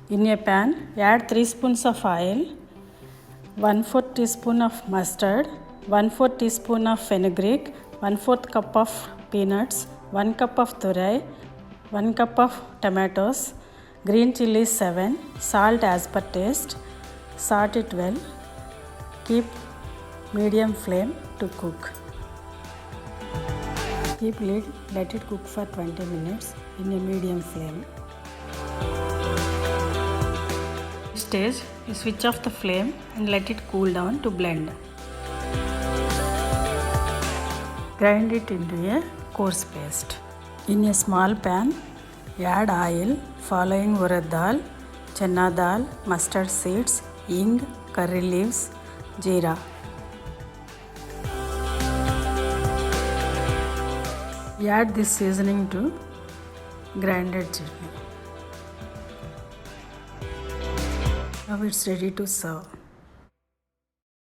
In a pan, add 3 spoons of oil, 1/4 teaspoon of mustard, 1/4 teaspoon of fenugreek, 1/4 cup of peanuts, 1 cup of Turai, 1 cup of tomatoes, green chilies 7, salt as per taste. Salt it well. Keep medium flame to cook. Keep lid, let it cook for 20 minutes in a medium flame. Stage, you switch off the flame and let it cool down to blend. Grind it into a coarse paste. In a small pan, add oil following urad dal, chana dal, mustard seeds, hing, curry leaves, jeera. Add this seasoning to grinded chutney. Now it's ready to serve.